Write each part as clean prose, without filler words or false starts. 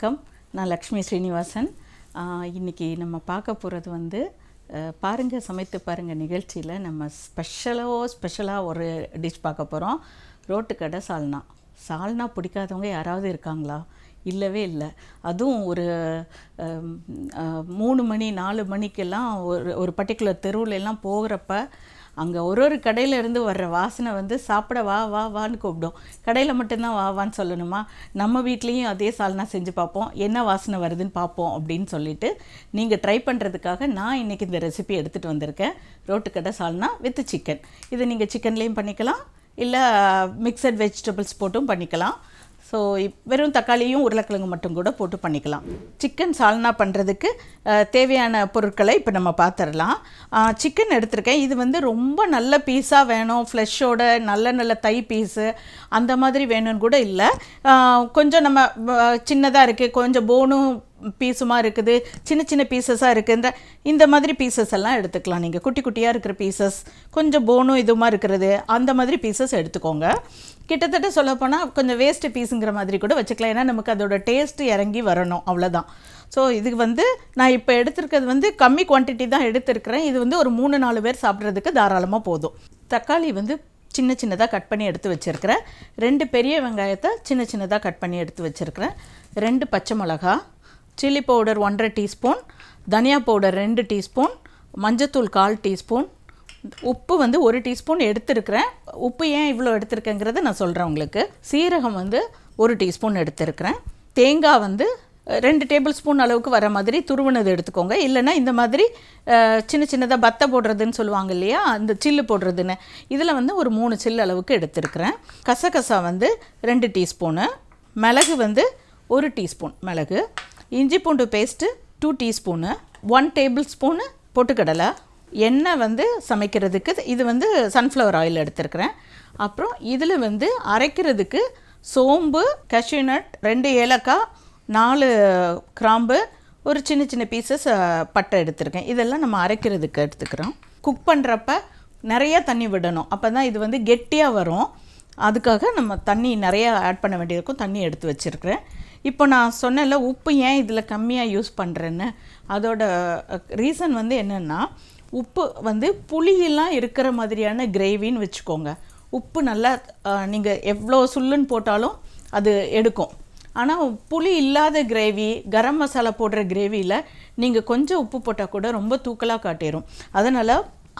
வணக்கம். நான் லக்ஷ்மி ஸ்ரீனிவாசன். இன்றைக்கி நம்ம பார்க்க போகிறது வந்து பாருங்கள் சமைத்து பாருங்கள் நிகழ்ச்சியில் நம்ம ஸ்பெஷலாக ஒரு டிஷ் பார்க்க போகிறோம். ரோட்டுக்கடை சால்னா. சால்னா பிடிக்காதவங்க யாராவது இருக்காங்களா? இல்லவே இல்லை. அதுவும் ஒரு 3 மணி 4 மணிக்கெல்லாம் ஒரு பர்டிகுலர் தெருவுலெல்லாம் போகிறப்ப அங்கே ஒரு கடையில் இருந்து வர்ற வாசனை வந்து சாப்பிட வா வா வான்னு கூப்பிடும். கடையில் மட்டும்தான் வா வான்னு சொல்லணுமா? நம்ம வீட்லேயும் அதே சால்னா செஞ்சு பார்ப்போம், என்ன வாசனை வருதுன்னு பார்ப்போம் அப்படின்னு சொல்லிட்டு நீங்கள் ட்ரை பண்ணுறதுக்காக நான் இன்றைக்கி இந்த ரெசிபி எடுத்துகிட்டு வந்திருக்கேன். ரோட்டுக்கடை சால்னா வித் சிக்கன். இது நீங்கள் சிக்கன்லேயும் பண்ணிக்கலாம், இல்லை மிக்சட் வெஜிடபிள்ஸ் போட்டும் பண்ணிக்கலாம். ஸோ வெறும் தக்காளியும் உருளைக்கிழங்கு மட்டும் கூட போட்டு பண்ணிக்கலாம். சிக்கன் சால்னா பண்ணுறதுக்கு தேவையான பொருட்களை இப்போ நம்ம பார்த்துடலாம். சிக்கன் எடுத்திருக்கேன். இது வந்து ரொம்ப நல்ல பீஸாக வேணும், ஃப்ளெஷ்ஷோட நல்ல தை பீஸு அந்த மாதிரி வேணும்னு கூட இல்லை. கொஞ்சம் நம்ம சின்னதாக இருக்குது, கொஞ்சம் போனும் பீஸுமா இருக்குது, சின்ன பீசஸாக இருக்குது. இந்த மாதிரி பீசஸ் எல்லாம் எடுத்துக்கலாம். நீங்கள் குட்டி குட்டியாக இருக்கிற பீசஸ், கொஞ்சம் போனும் இதுமா இருக்கிறது, அந்த மாதிரி பீசஸ் எடுத்துக்கோங்க. கிட்டத்தட்ட சொல்லப்போனால் கொஞ்சம் வேஸ்ட்டு பீஸுங்கிற மாதிரி கூட வச்சுக்கலாம். ஏன்னா நமக்கு அதோட டேஸ்ட்டு இறங்கி வரணும், அவ்வளோதான். ஸோ இதுக்கு வந்து நான் இப்போ எடுத்துருக்கிறது வந்து கம்மி குவான்டிட்டி தான் எடுத்துருக்கிறேன். இது வந்து ஒரு 3-4 பேர் சாப்பிட்றதுக்கு தாராளமாக போதும். தக்காளி வந்து சின்னதாக கட் பண்ணி எடுத்து வச்சுருக்கிறேன். 2 பெரிய வெங்காயத்தை சின்னதாக கட் பண்ணி எடுத்து வச்சுருக்கிறேன். 2 பச்சை மிளகா, சில்லி பவுடர் 1.5 டீஸ்பூன், தனியா பவுடர் 2 டீஸ்பூன், மஞ்சத்தூள் 1/4 டீஸ்பூன், உப்பு வந்து 1 டீஸ்பூன் எடுத்துருக்கிறேன். உப்பு ஏன் இவ்வளோ எடுத்துருக்கேங்கிறத நான் சொல்கிறேன் உங்களுக்கு. சீரகம் வந்து 1 டீஸ்பூன் எடுத்துருக்கிறேன். தேங்காய் வந்து 2 டேபிள் ஸ்பூன் அளவுக்கு வர மாதிரி துருவினது எடுத்துக்கோங்க. இல்லைன்னா இந்த மாதிரி சின்னதாக பத்தை போடுறதுன்னு சொல்லுவாங்க இல்லையா, அந்த சில்லு போடுறதுன்னு, இதில் வந்து ஒரு 3 சில்லு அளவுக்கு எடுத்துருக்கிறேன். கசகசா வந்து 2 டீஸ்பூனு, மிளகு வந்து 1 டீஸ்பூன் மிளகு, இஞ்சி பூண்டு பேஸ்ட்டு 2 டீஸ்பூனு, 1 டேபிள் ஸ்பூனு பொட்டுக்கடலை, எண்ணெய் வந்து சமைக்கிறதுக்கு இது வந்து சன்ஃப்ளவர் ஆயில் எடுத்துருக்கிறேன். அப்புறம் இதில் வந்து அரைக்கிறதுக்கு சோம்பு, கஷ்யூநட், 2 ஏலக்காய், 4 கிராம்பு, ஒரு சின்ன பீசஸ் பட்டை எடுத்துருக்கேன். இதெல்லாம் நம்ம அரைக்கிறதுக்கு எடுத்துக்கிறோம். குக் பண்ணுறப்ப நிறைய தண்ணி விடணும், அப்போ தான் இது வந்து கெட்டியாக வரும். அதுக்காக நம்ம தண்ணி நிறையா ஆட் பண்ண வேண்டியிருக்கும். தண்ணி எடுத்து வச்சுருக்கிறேன். இப்போ நான் சொன்னேன்ல உப்பு ஏன் இதில் கம்மியாக யூஸ் பண்ணுறேன்னு, அதோட ரீசன் வந்து என்னென்னா, உப்பு வந்து புளியெல்லாம் இருக்கிற மாதிரியான கிரேவின்னு வச்சுக்கோங்க. உப்பு நல்லா நீங்கள் எவ்வளோ சுள்ளுன்னு போட்டாலும் அது எடுக்கும். ஆனால் புளி இல்லாத கிரேவி, கரம் மசாலா போடுற கிரேவியில் நீங்கள் கொஞ்சம் உப்பு போட்டால் கூட ரொம்ப தூக்கலாக காட்டிடும். அதனால்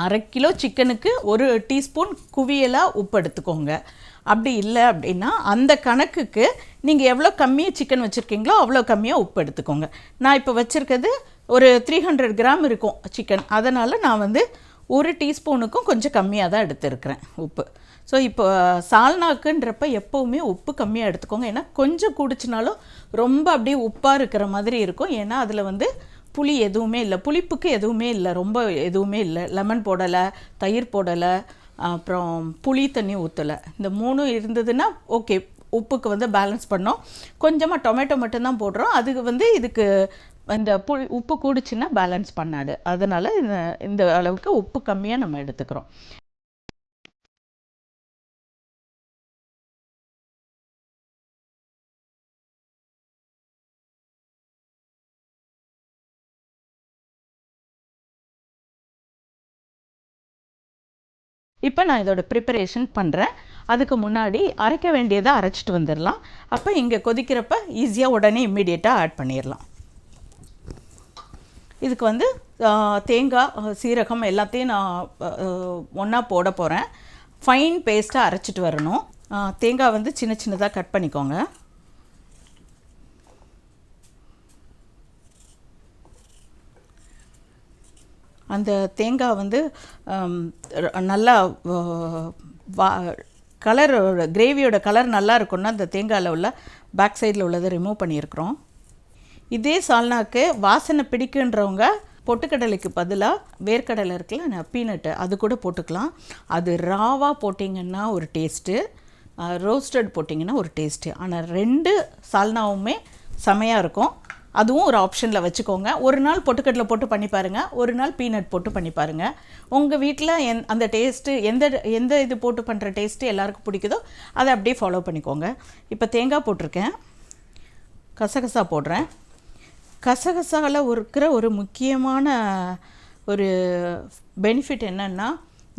1/2 கிலோ சிக்கனுக்கு 1 டீஸ்பூன் குவியலாக உப்பு எடுத்துக்கோங்க. அப்படி இல்லை அப்படின்னா அந்த கணக்குக்கு நீங்கள் எவ்வளோ கம்மியாக சிக்கன் வச்சுருக்கீங்களோ அவ்வளோ கம்மியாக உப்பு எடுத்துக்கோங்க. நான் இப்போ வச்சுருக்கிறது ஒரு 300 கிராம் இருக்கும் சிக்கன். அதனால் நான் வந்து 1 டீஸ்பூனுக்கும் கொஞ்சம் கம்மியாக தான் எடுத்துருக்கிறேன் உப்பு. ஸோ இப்போ சால்னாக்குன்றப்ப எப்போவுமே உப்பு கம்மியாக எடுத்துக்கோங்க. ஏன்னா கொஞ்சம் கூடிச்சினாலும் ரொம்ப அப்படியே உப்பாக இருக்கிற மாதிரி இருக்கும். ஏன்னா அதில் வந்து புளி எதுவுமே இல்லை, புளிப்புக்கு எதுவுமே இல்லை, ரொம்ப எதுவுமே இல்லை. லெமன் போடலை, தயிர் போடலை, அப்புறம் புளி தண்ணி ஊற்றலை. இந்த 3 இருந்ததுன்னா ஓகே, உப்புக்கு வந்து பேலன்ஸ் பண்ணோம். கொஞ்சமாக டொமேட்டோ மட்டும்தான் போடுறோம். அதுக்கு வந்து இதுக்கு இந்த உப்பு கூடிச்சுன்னா பேலன்ஸ் பண்ணாது. அதனால் இந்த அளவுக்கு உப்பு கம்மியாக நம்ம எடுத்துக்கிறோம். இப்போ நான் இதோட ப்ரிப்பரேஷன் பண்ணுறேன். அதுக்கு முன்னாடி அரைக்க வேண்டியதை அரைச்சிட்டு வந்துடலாம். அப்போ இங்கே கொதிக்கிறப்ப ஈஸியாக உடனே இம்மிடியேட்டாக ஆட் பண்ணிடலாம். இதுக்கு வந்து தேங்காய், சீரகம் எல்லாத்தையும் நான் ஒன்றா போட போகிறேன். ஃபைன் பேஸ்ட்டாக அரைச்சிட்டு வரணும். தேங்காய் வந்து சின்னதாக கட் பண்ணிக்கோங்க. அந்த தேங்காய் வந்து நல்லா கலர், கிரேவியோட கலர் நல்லா இருக்குன்னா அந்த தேங்காயில் உள்ள பேக் சைடில் உள்ளதை ரிமூவ் பண்ணியிருக்கிறோம். இதே சால்னாக்கு வாசனை பிடிக்குன்றவங்க பொட்டுக்கடலைக்கு பதிலாக வேர்க்கடலை இருக்குல்ல, பீனட்டு, அது கூட போட்டுக்கலாம். அது ராவாக போட்டிங்கன்னா ஒரு டேஸ்ட்டு, ரோஸ்டட் போட்டிங்கன்னா ஒரு டேஸ்ட்டு. ஆனால் 2 சால்னாவுமே செமையாக இருக்கும். அதுவும் ஒரு ஆப்ஷனில் வச்சுக்கோங்க. ஒரு நாள் பொட்டுக்கடலை போட்டு பண்ணி பாருங்கள், ஒரு நாள் பீனட் போட்டு பண்ணி பாருங்கள். உங்கள் வீட்டில் அந்த டேஸ்ட்டு எந்த இது போட்டு பண்ணுற டேஸ்ட்டு எல்லாருக்கும் பிடிக்குதோ அதை அப்படியே ஃபாலோ பண்ணிக்கோங்க. இப்போ தேங்காய் போட்டிருக்கேன், கசகசா போடுறேன். கசகசாவில் இருக்கிற ஒரு முக்கியமான ஒரு பெனிஃபிட் என்னென்னா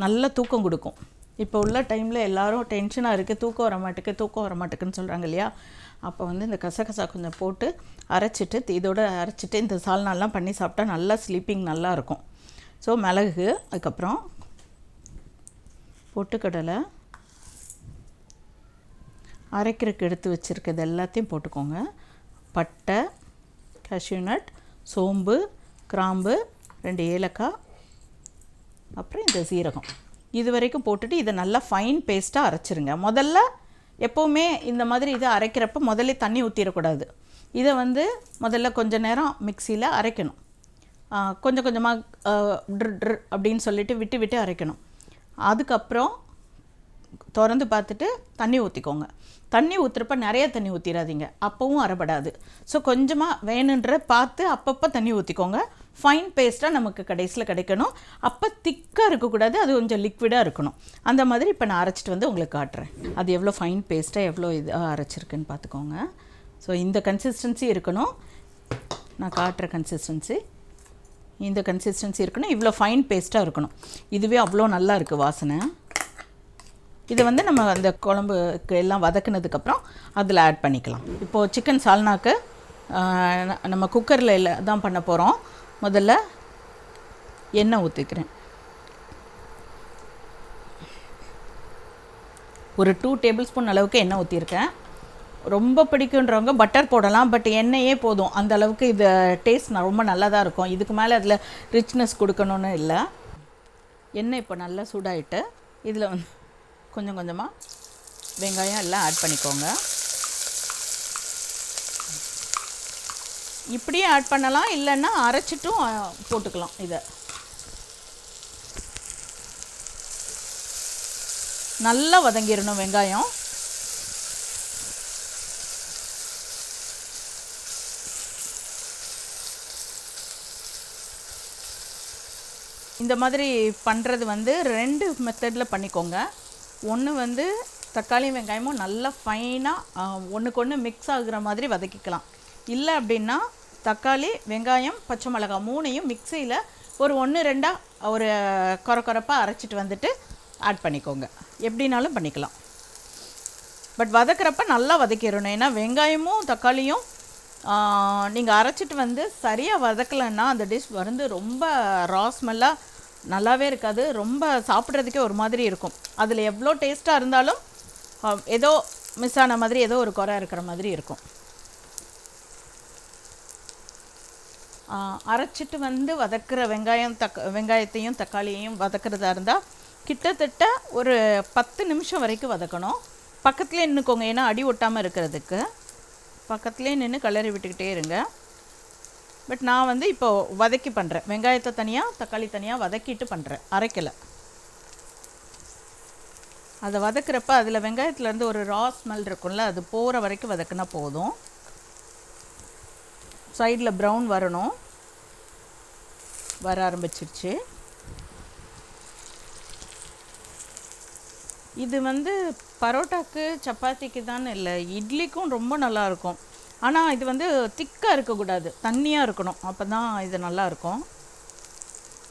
நல்ல தூக்கம் கொடுக்கும். இப்போ உள்ள டைமில் எல்லோரும் டென்ஷனாக இருக்குது, தூக்கம் வர மாட்டேக்குன்னு சொல்கிறாங்க இல்லையா. அப்போ வந்து இந்த கசகசா கொஞ்சம் போட்டு அரைச்சிட்டு இதோட அரைச்சிட்டு இந்த சால்னாலாம் பண்ணி சாப்பிட்டா நல்லா ஸ்லீப்பிங் நல்லா இருக்கும். ஸோ மிளகு, அதுக்கப்புறம் பொட்டுக்கடலை, அரைக்கிறதுக்கு எடுத்து வச்சுருக்கிறது எல்லாத்தையும் போட்டுக்கோங்க. பட்டை, கேஷ்யூநட், சோம்பு, கிராம்பு, 2 ஏலக்காய், அப்புறம் இந்த சீரகம், இது வரைக்கும் போட்டுட்டு இதை நல்லா ஃபைன் பேஸ்ட்டாக அரைச்சிருங்க. முதல்ல எப்போவுமே இந்த மாதிரி இதை அரைக்கிறப்ப முதல்ல தண்ணி ஊற்றிடக்கூடாது. இதை வந்து முதல்ல கொஞ்சம் நேரம் மிக்சியில் அரைக்கணும். கொஞ்சம் கொஞ்சமாக ட்ரு அப்படின்னு சொல்லிட்டு விட்டு விட்டு அரைக்கணும். அதுக்கப்புறம் திறந்து பார்த்துட்டு தண்ணி ஊற்றிக்கோங்க. தண்ணி ஊற்றுறப்ப நிறைய தண்ணி ஊற்றிடாதீங்க, அப்போவும் அரைப்படாது. ஸோ கொஞ்சமாக வேணுன்ற பார்த்து அப்பப்போ தண்ணி ஊற்றிக்கோங்க. ஃபைன் பேஸ்ட்டாக நமக்கு கடைசியில் கிடைக்கணும். அப்போ திக்காக இருக்கக்கூடாது, அது கொஞ்சம் லிக்விடாக இருக்கணும். அந்த மாதிரி இப்போ நான் அரைச்சிட்டு வந்து உங்களுக்கு காட்டுறேன். அது எவ்வளோ ஃபைன் பேஸ்ட்டாக எவ்வளோ இதாக அரைச்சிருக்குன்னு பார்த்துக்கோங்க. ஸோ இந்த கன்சிஸ்டன்சி இருக்கணும். நான் காட்டுற கன்சிஸ்டன்சி இந்த கன்சிஸ்டன்சி இருக்கணும். இவ்வளோ ஃபைன் பேஸ்ட்டாக இருக்கணும். இதுவே அவ்வளோ நல்லா இருக்குது வாசனை. இதை வந்து நம்ம அந்த குழம்புக்கு எல்லாம் வதக்குனதுக்கப்புறம் அதில் ஆட் பண்ணிக்கலாம். இப்போது சிக்கன் சால்னாக்கு நம்ம குக்கரில் தான் பண்ண போகிறோம். முதல்ல எண்ணெய் ஊற்றிக்கிறேன். ஒரு 2 டேபிள் ஸ்பூன் அளவுக்கு எண்ணெய் ஊற்றிருக்கேன். ரொம்ப பிடிக்குன்றவங்க பட்டர் போடலாம், பட் எண்ணெயே போதும். அந்த அளவுக்கு இது டேஸ்ட் ரொம்ப நல்லா தான் இருக்கும். இதுக்கு மேலே அதில் ரிச்னஸ் கொடுக்கணுன்னு இல்லை. எண்ணெய் இப்போ நல்லா சூடாகிட்டு இதில் வந்து கொஞ்சம் கொஞ்சமாக வெங்காயம் எல்லாம் ஆட் பண்ணிக்கோங்க. இப்படியே ஆட் பண்ணலாம், இல்லைன்னா அரைச்சிட்டும் போட்டுக்கலாம். இதை நல்லா வதங்கிடணும் வெங்காயம். இந்த மாதிரி பண்ணுறது வந்து 2 மெத்தடில் பண்ணிக்கோங்க. ஒன்று வந்து தக்காளி வெங்காயமும் நல்லா ஃபைனாக ஒன்றுக்கு ஒன்று மிக்ஸ் ஆகுற மாதிரி வதக்கிக்கலாம். இல்லை அப்படின்னா தக்காளி, வெங்காயம், பச்சை மிளகாய் 3ஐயும் மிக்சியில் ஒரு 1-2 ஒரு கொரப்பாக அரைச்சிட்டு வந்துட்டு ஆட் பண்ணிக்கோங்க. எப்படினாலும் பண்ணிக்கலாம். பட் வதக்கிறப்ப நல்லா வதக்கிடணும். ஏன்னா வெங்காயமும் தக்காளியும் நீங்கள் அரைச்சிட்டு வந்து சரியாக வதக்கலைன்னா அந்த டிஷ் வந்து ரொம்ப ரா ஸ்மெல்லாக நல்லாவே இருக்காது. ரொம்ப சாப்பிட்றதுக்கே ஒரு மாதிரி இருக்கும். அதில் எவ்வளோ டேஸ்ட்டாக இருந்தாலும் ஏதோ மிஸ் ஆன மாதிரி, ஏதோ ஒரு குறை இருக்கிற மாதிரி இருக்கும். அரைச்சிட்டு வந்து வதக்கிற வெங்காயத்தையும் தக்காளியையும் வதக்கிறதா இருந்தால் கிட்டத்தட்ட ஒரு 10 நிமிஷம் வரைக்கும் வதக்கணும். பக்கத்துலேயே நின்றுக்கோங்க, ஏன்னா அடி ஒட்டாமல் இருக்கிறதுக்கு. பக்கத்துலேயே நின்று கலரி விட்டுக்கிட்டே இருங்க. பட் நான் வந்து இப்போது வதக்கி பண்ணுறேன். வெங்காயத்தை தனியாக தக்காளி தனியாக வதக்கிட்டு பண்ணுறேன், அரைக்கலை. அதை வதக்கிறப்ப அதில் வெங்காயத்துலேருந்து ஒரு ரா ஸ்மெல் இருக்கும்ல, அது போகிற வரைக்கும் வதக்குனா போதும். சைடில் ப்ரௌன் வரணும். வர ஆரம்பிச்சிருச்சு. இது வந்து பரோட்டாக்கு சப்பாத்திக்கு தான் இல்லை, இட்லிக்கும் ரொம்ப நல்லாயிருக்கும். ஆனால் இது வந்து திக்காக இருக்கக்கூடாது, தண்ணியாக இருக்கணும். அப்போ தான் இது நல்லாயிருக்கும்.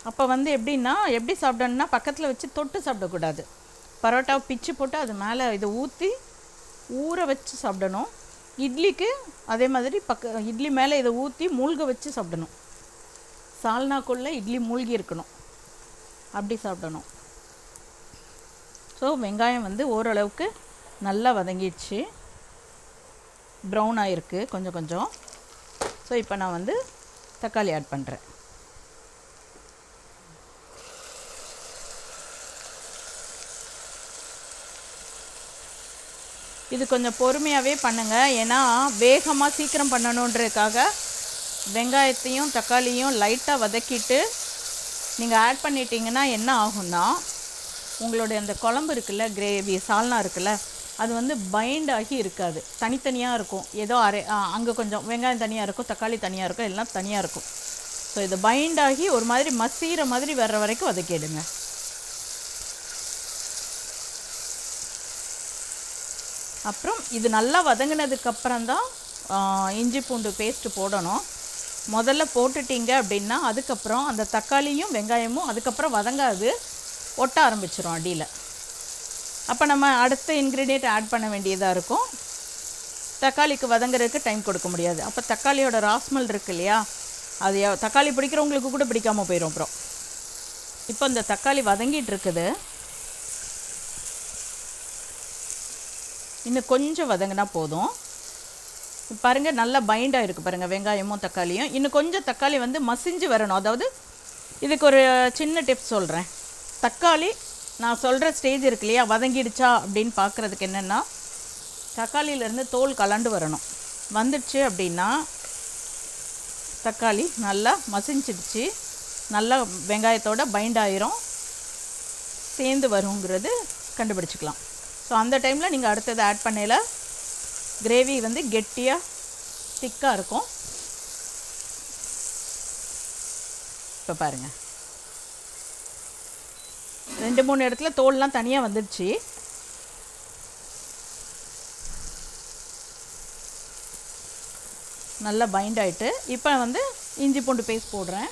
அப்போ வந்து எப்படி சாப்பிடணுன்னா பக்கத்தில் வச்சு தொட்டு சாப்பிடக்கூடாது. பரோட்டாவை பிச்சு போட்டு அது மேலே இதை ஊற்றி ஊற வச்சு சாப்பிடணும். இட்லிக்கு அதே மாதிரி இட்லி மேலே இதை ஊற்றி மூழ்க வச்சு சாப்பிடணும். சால்னாக்குள்ளே இட்லி மூழ்கி இருக்கணும், அப்படி சாப்பிடணும். ஸோ வெங்காயம் வந்து ஓரளவுக்கு நல்லா வதங்கிடுச்சு, ப்ரௌன் ஆகிருக்கு கொஞ்சம் கொஞ்சம். ஸோ இப்போ நான் வந்து தக்காளி ஆட் பண்ணுறேன். இது கொஞ்சம் பொறுமையாகவே பண்ணுங்கள், ஏன்னா வேகமாக சீக்கிரம் பண்ணணுன்றதுக்காக வெங்காயத்தையும் தக்காளியும் லைட்டாக வதக்கிட்டு நீங்கள் ஆட் பண்ணிட்டீங்கன்னா என்ன ஆகும்னா, உங்களுடைய அந்த குழம்பு இருக்குல்ல, கிரேவி சால்னா இருக்குல்ல, அது வந்து பைண்ட் ஆகி இருக்காது, தனித்தனியாக இருக்கும். ஏதோ அங்கே கொஞ்சம் வெங்காயம் தனியாக இருக்கும், தக்காளி தனியாக இருக்கும், எல்லாம் தனியாக இருக்கும். ஸோ இது பைண்ட் ஆகி ஒரு மாதிரி மசீர மாதிரி வர்ற வரைக்கும் வதக்கிடுங்க. அப்புறம் இது நல்லா வதங்கினதுக்கப்புறம் தான் இஞ்சி பூண்டு பேஸ்ட்டு போடணும். முதல்ல போட்டுட்டிங்க அப்படின்னா அதுக்கப்புறம் அந்த தக்காளியும் வெங்காயமும் அதுக்கப்புறம் வதங்காது, ஒட்ட ஆரம்பிச்சிடும் அடியில். அப்போ நம்ம அடுத்த இன்க்ரீடியண்ட் ஆட் பண்ண வேண்டியதாக இருக்கும். தக்காளிக்கு வதங்குறதுக்கு டைம் கொடுக்க முடியாது. அப்போ தக்காளியோட ராஸ்மல் இருக்குது இல்லையா, அது தக்காளி பிடிக்கிறவங்களுக்கு கூட பிடிக்காமல் போயிடும் அப்புறம். இப்போ இந்த தக்காளி வதங்கிட்டு இருக்குது. இன்னும் கொஞ்சம் வதங்கினா போதும். பாருங்கள் நல்லா பைண்டாக இருக்குது பாருங்கள் வெங்காயமும் தக்காளியும். இன்னும் கொஞ்சம் தக்காளி வந்து மசிஞ்சு வரணும். அதாவது இதுக்கு ஒரு சின்ன டிப்ஸ் சொல்கிறேன். தக்காளி நான் சொல்கிற ஸ்டேஜ் இருக்கு இல்லையா, வதங்கிடுச்சா அப்படின்னு பார்க்குறதுக்கு என்னென்னா, தக்காளியிலேருந்து தோல் கலண்டு வரணும். வந்துடுச்சு அப்படின்னா தக்காளி நல்லா மசிஞ்சிடுச்சு, நல்லா வெங்காயத்தோட பைண்ட் ஆயிரும், சேர்ந்து வருங்கிறது கண்டுபிடிச்சிக்கலாம். ஸோ அந்த டைமில் நீங்கள் அடுத்தது ஆட் பண்ணையில் கிரேவி வந்து கெட்டியாக திக்காக இருக்கும். இப்போ பாருங்கள் 2-3 இடத்துல தோல்லாம் தனியாக வந்துடுச்சு. நல்லா பைண்ட் ஆகிட்டு இப்போ வந்து இஞ்சி பூண்டு பேஸ்ட் போடுறேன்.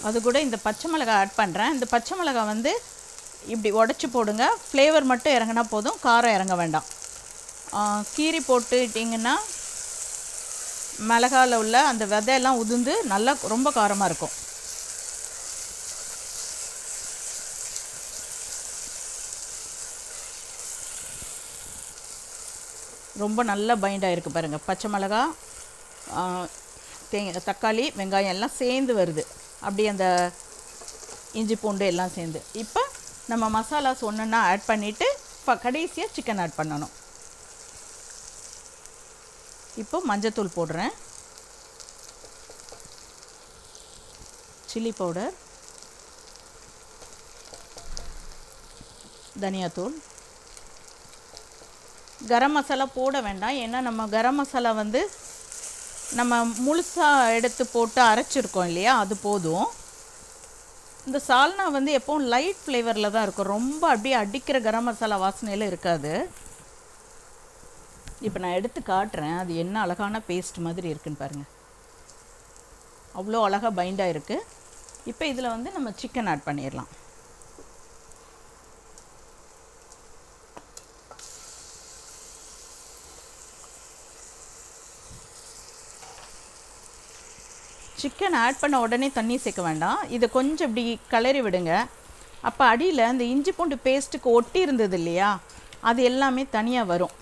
அது கூட இந்த பச்சை மிளகாய் ஆட் பண்ணுறேன். இந்த பச்சை மிளகாய் வந்து இப்படி உடச்சி போடுங்க, ஃப்ளேவர் மட்டும் இறங்கினா போதும், காரம் இறங்க வேண்டாம். கீரி போட்டுட்டிங்கன்னா மிளகாவில் உள்ள அந்த விதையெல்லாம் உதிர்ந்து நல்லா ரொம்ப காரமாக இருக்கும். ரொம்ப நல்லா பைண்ட் ஆகிருக்கு பாருங்கள். பச்சை மிளகா, தக்காளி, வெங்காயம் எல்லாம் சேர்ந்து வருது, அப்படி அந்த இஞ்சி பூண்டு எல்லாம் சேர்ந்து. இப்போ நம்ம மசாலாஸ் ஒன்றுன்னா ஆட் பண்ணிவிட்டு கடைசியாக சிக்கன் ஆட் பண்ணணும். இப்போ மஞ்சத்தூள் போடுறேன், சில்லி பவுடர், தனியாத்தூள். கரம் மசாலா போட வேண்டாம், ஏன்னா நம்ம கரம் மசாலா வந்து நம்ம முழுசாக எடுத்து போட்டு அரைச்சிருக்கோம் இல்லையா, அது போதும். இந்த சால்னா வந்து எப்போவும் லைட் ஃப்ளேவரில் தான் இருக்கும், ரொம்ப அப்படியே அடிக்கிற கரம் மசாலா வாசனையில் இருக்காது. இப்போ நான் எடுத்து காட்டுறேன், அது என்ன அழகான பேஸ்ட் மாதிரி இருக்குன்னு பாருங்கள். அவ்வளோ அழகாக பைண்டாக இருக்குது. இப்போ இதில் வந்து நம்ம சிக்கன் ஆட் பண்ணிடலாம். சிக்கன் ஆட் பண்ண உடனே தண்ணி சேர்க்க வேண்டாம், இதை கொஞ்சம் இப்படி கிளறி விடுங்க. அப்போ அடியில் இந்த இஞ்சி பூண்டு பேஸ்ட்டுக்கு ஒட்டி இருந்தது இல்லையா, அது எல்லாமே தனியாக வரும்.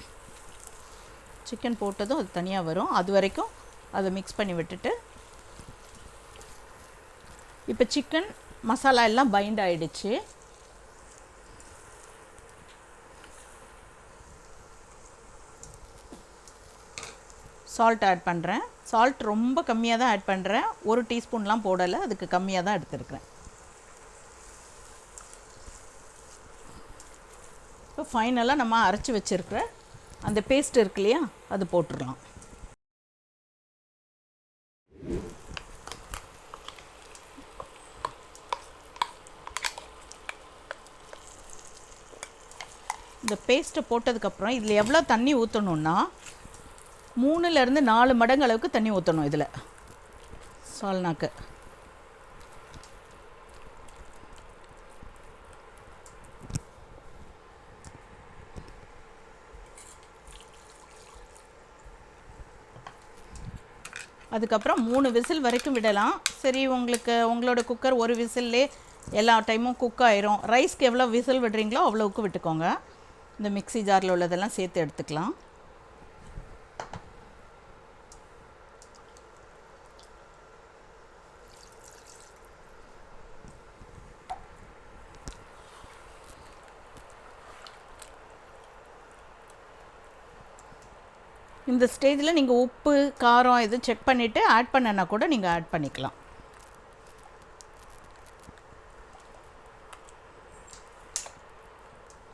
சிக்கன் போட்டதும் அது தனியாக வரும். அது வரைக்கும் அதை மிக்ஸ் பண்ணி விட்டுட்டு, இப்போ சிக்கன் மசாலா எல்லாம் பைண்ட் ஆகிடுச்சு. சால்ட் ஆட் பண்ணுறேன். சால்ட் ரொம்ப கம்மியாக தான் ஆட் பண்ணுறேன், 1 டீஸ்பூன்லாம் போடலை, அதுக்கு கம்மியாக தான் எடுத்துருக்கிறேன். இப்போ ஃபைனலாக நம்ம அரைச்சி வச்சுருக்கிற அந்த பேஸ்ட் இருக்கு இல்லையா, அது போட்டுடலாம். இந்த பேஸ்ட்டை போட்டதுக்கப்புறம் இதில் எவ்வளோ தண்ணி ஊற்றணுன்னா 3லேருந்து 4 மடங்கு அளவுக்கு தண்ணி ஊற்றணும் இதில் சால்னாக்கு. அதுக்கப்புறம் 3 விசில் வரைக்கும் விடலாம். சரி, உங்களோட குக்கர் 1 விசில்லே எல்லா டைமும் குக் ஆயிரும். ரைஸ்க்கு எவ்வளோ விசில் விடுறீங்களோ அவ்வளோவுக்கு விட்டுக்கோங்க. இந்த மிக்ஸி ஜாரில் உள்ளதெல்லாம் சேர்த்து எடுத்துக்கலாம். இந்த ஸ்டேஜில் நீங்கள் உப்பு காரம் இது செக் பண்ணிவிட்டு ஆட் பண்ணனா கூட நீங்கள் ஆட் பண்ணிக்கலாம்.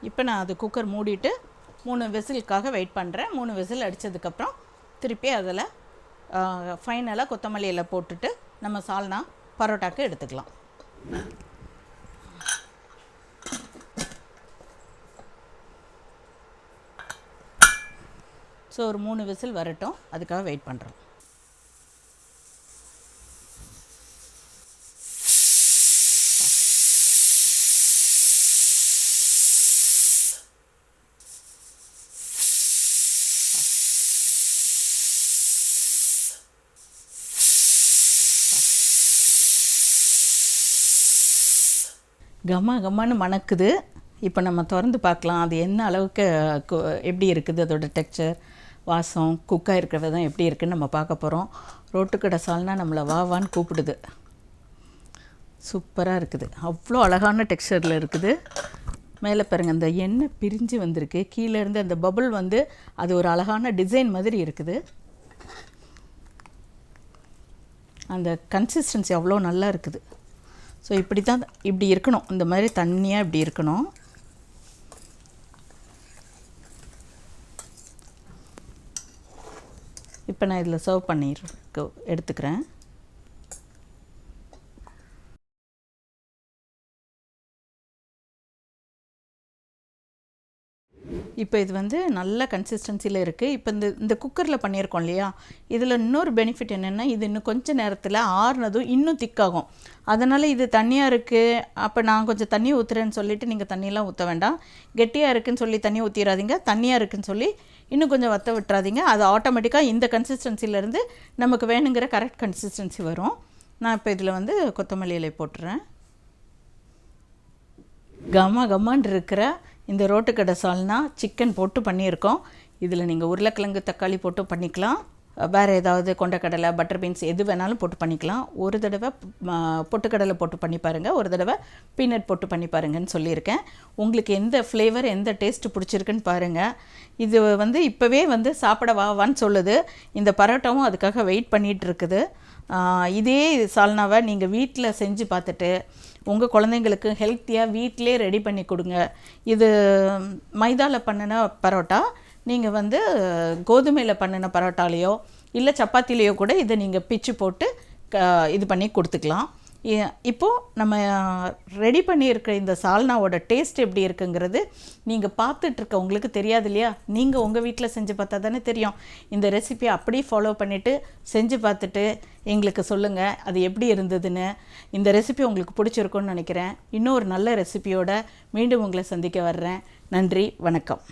இப்போ நான் அது குக்கர் மூடிட்டு 3 விசிலுக்காக வெயிட் பண்ணுறேன். 3 விசில் அடித்ததுக்கப்புறம் திருப்பி அதில் ஃபைனலாக கொத்தமல்லி இலை போட்டுட்டு நம்ம சால்னா பரோட்டாக்கு எடுத்துக்கலாம். ஸோ ஒரு 3 விசில் வரட்டும், அதுக்காக வெயிட் பண்ணுறோம். கம்மான்னு மணக்குது. இப்போ நம்ம திறந்து பார்க்கலாம் அது என்ன அளவுக்கு எப்படி இருக்குது, அதோட டெக்ஸ்சர், வாசம், குக்காக இருக்கிற விதம் எப்படி இருக்குதுன்னு நம்ம பார்க்க போகிறோம். ரோட்டுக்கடை சால்னா நம்மளை வான்னு கூப்பிடுது. சூப்பராக இருக்குது, அவ்வளோ அழகான டெக்ஸ்சரில் இருக்குது. மேலே பாருங்கள், அந்த எண்ணெய் பிரிஞ்சு வந்திருக்கு. கீழேருந்து அந்த பபுள் வந்து அது ஒரு அழகான டிசைன் மாதிரி இருக்குது. அந்த கன்சிஸ்டன்சி அவ்வளோ நல்லா இருக்குது. ஸோ இப்படி இருக்கணும், இந்த மாதிரி தண்ணியாக இப்படி இருக்கணும். இப்போ நான் இதில் சர்வ் எடுத்துக்கிறேன். இப்போ இது வந்து நல்ல கன்சிஸ்டன்சியில் இருக்குது. இப்போ இந்த குக்கரில் பண்ணியிருக்கோம் இல்லையா, இதில் இன்னொரு பெனிஃபிட் என்னென்னா, இது இன்னும் கொஞ்சம் நேரத்தில் ஆறுனதும் இன்னும் திக்காகும். அதனால் இது தண்ணியாக இருக்குது, அப்போ நான் கொஞ்சம் தண்ணி ஊற்றுறேன்னு சொல்லிவிட்டு நீங்கள் தண்ணியெலாம் ஊற்ற வேண்டாம். கெட்டியாக இருக்குதுன்னு சொல்லி தண்ணி ஊற்றிடாதீங்க, தண்ணியாக இருக்குதுன்னு சொல்லி இன்னும் கொஞ்சம் வற்ற விட்டுறாதீங்க. அது ஆட்டோமேட்டிக்காக இந்த கன்சிஸ்டன்சிலேருந்து நமக்கு வேணுங்கிற கரெக்ட் கன்சிஸ்டன்சி வரும். நான் இப்போ இதில் வந்து கொத்தமல்லி இலை போட்டுறேன். கம்மான்னு இருக்கிற இந்த ரோட்டுக்கடை சால்னா சிக்கன் போட்டு பண்ணியிருக்கோம். இதில் நீங்கள் உருளைக்கிழங்கு, தக்காளி போட்டு பண்ணிக்கலாம். வேறு ஏதாவது கொண்டக்கடலை, பட்டர் பீன்ஸ் எது வேணாலும் போட்டு பண்ணிக்கலாம். ஒரு தடவை பொட்டுக்கடலை போட்டு பண்ணி பாருங்கள், ஒரு தடவை பீனட் போட்டு பண்ணி பாருங்கன்னு சொல்லியிருக்கேன். உங்களுக்கு எந்த ஃப்ளேவர், எந்த டேஸ்ட்டு பிடிச்சிருக்குன்னு பாருங்கள். இது வந்து இப்போவே வந்து சாப்பிட வான்னு சொல்லுது. இந்த பரோட்டாவும் அதுக்காக வெயிட் பண்ணிகிட்டு இருக்குது. இதே சால்னாவை நீங்கள் வீட்டில் செஞ்சு பார்த்துட்டு உங்கள் குழந்தைங்களுக்கு ஹெல்த்தியாக வீட்டிலே ரெடி பண்ணி கொடுங்க. இது மைதாவில் பண்ணின பரோட்டா, நீங்கள் வந்து கோதுமையில் பண்ணின பரோட்டாலேயோ இல்லை சப்பாத்திலேயோ கூட இதை நீங்கள் பிச்சு போட்டு இது பண்ணி கொடுத்துக்கலாம். இப்போது நம்ம ரெடி பண்ணியிருக்கிற இந்த சால்னாவோட டேஸ்ட் எப்படி இருக்குங்கிறது நீங்கள் பார்த்துட்ருக்க உங்களுக்கு தெரியாது இல்லையா, நீங்கள் உங்கள் வீட்டில் செஞ்சு பார்த்தா தானே தெரியும். இந்த ரெசிபியை அப்படியே ஃபாலோ பண்ணிவிட்டு செஞ்சு பார்த்துட்டு எங்களுக்கு சொல்லுங்கள் அது எப்படி இருந்ததுன்னு. இந்த ரெசிபி உங்களுக்கு பிடிச்சிருக்குன்னு நினைக்கிறேன். இன்னும் ஒரு நல்ல ரெசிபியோட மீண்டும் உங்களை சந்திக்க வர்றேன். நன்றி, வணக்கம்.